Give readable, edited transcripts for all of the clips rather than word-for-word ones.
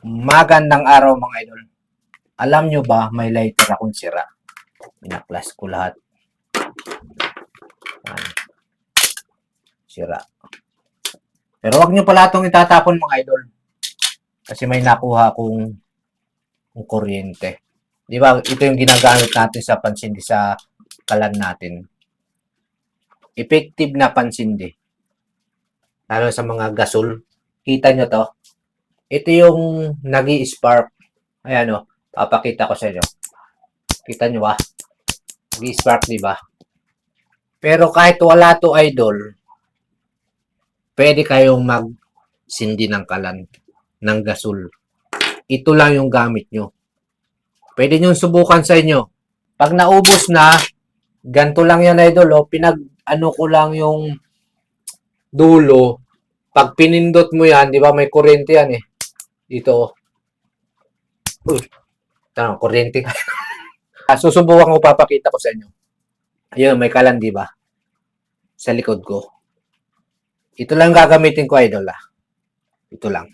Magandang araw mga idol. Alam nyo ba may lighter akong sira? Pinaklas ko lahat. Ayan. Sira. Pero wag nyo pala itong itatapon mga idol. Kasi may nakuha akong kuryente. Di ba? Ito yung ginagamit natin sa pansindi sa kalan natin. Effective na pansindi. Lalo sa mga gasol. Kita nyo to? Ito yung nag-i-spark. Ayan o. Papakita ko sa inyo. Kita nyo ba? Nag-i-spark, di ba? Pero kahit wala to idol, pwede kayong magsindi ng kalan ng gasol. Ito lang yung gamit nyo. Pwede nyo subukan sa inyo. Pag naubos na, ganito lang yan idol. O, pinag-ano ko lang yung dulo. Pag pinindot mo yan, di ba may kuryente yan eh. Dito. Tanong, kuryente. Susubukan ko, papakita ko sa inyo. Ayun, may kalan, di ba? Sa likod ko. Ito lang gagamitin ko, idol. Ito lang.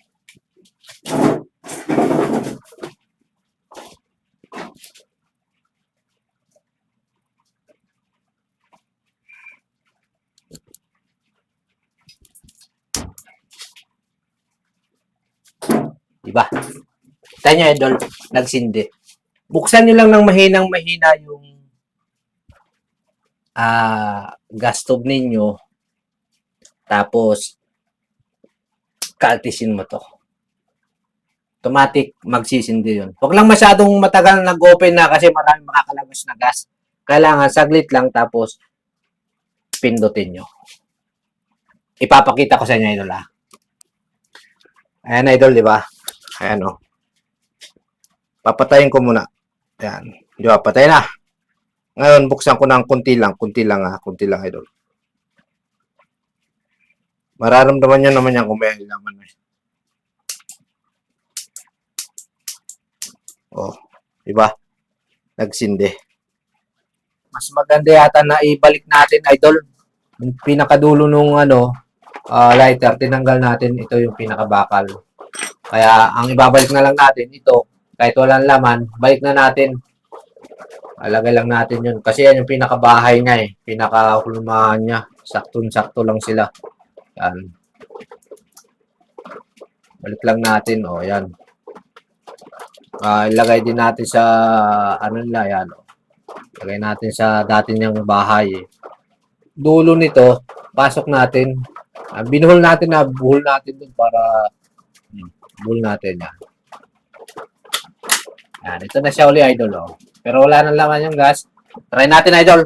Diba? Kita nyo, idol, nagsindi. Buksan nyo lang ng mahinang-mahina yung gas stove ninyo. Tapos, kaaltisin mo to. Automatic, magsisindi yun. Huwag lang masyadong matagal nag-open na kasi maraming makakalabas na gas. Kailangan saglit lang tapos pindutin nyo. Ipapakita ko sa inyo, idol. Ayan, idol, di ba? Ayan, o. Papatayin ko muna. Ayan. Di ba? Patay na. Ngayon, buksan ko ng kunti lang, idol. Mararamdaman nyo naman yan kung may laman. Oh, di ba? Nagsindi. Mas maganda yata na ibalik natin, idol. Yung pinakadulo nung lighter, tinanggal natin. Ito yung pinakabakal. Kaya, ang ibabalik na lang natin, ito, kahit walang laman, balik na natin. Alagay lang natin yun. Kasi yan yung pinakabahay niya eh. Pinakahulmahan niya. Sakto-sakto lang sila. Yan. Balik lang natin. O, yan. Ilagay din natin sa yan. O. Ilagay natin sa dati niyang bahay eh. Dulo nito, pasok natin. Binuhol natin buhol natin dun para buhol natin yan. Yan, ito na siya uli, idol. Oh. Pero wala nang laman yung gas. Try natin, idol.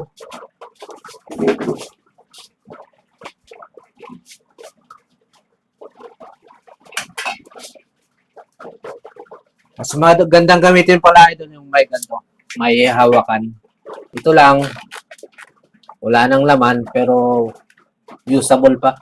Mas magandang gamitin pala, idol, yung may ganito. May hawakan. Ito lang. Wala nang laman, pero usable pa.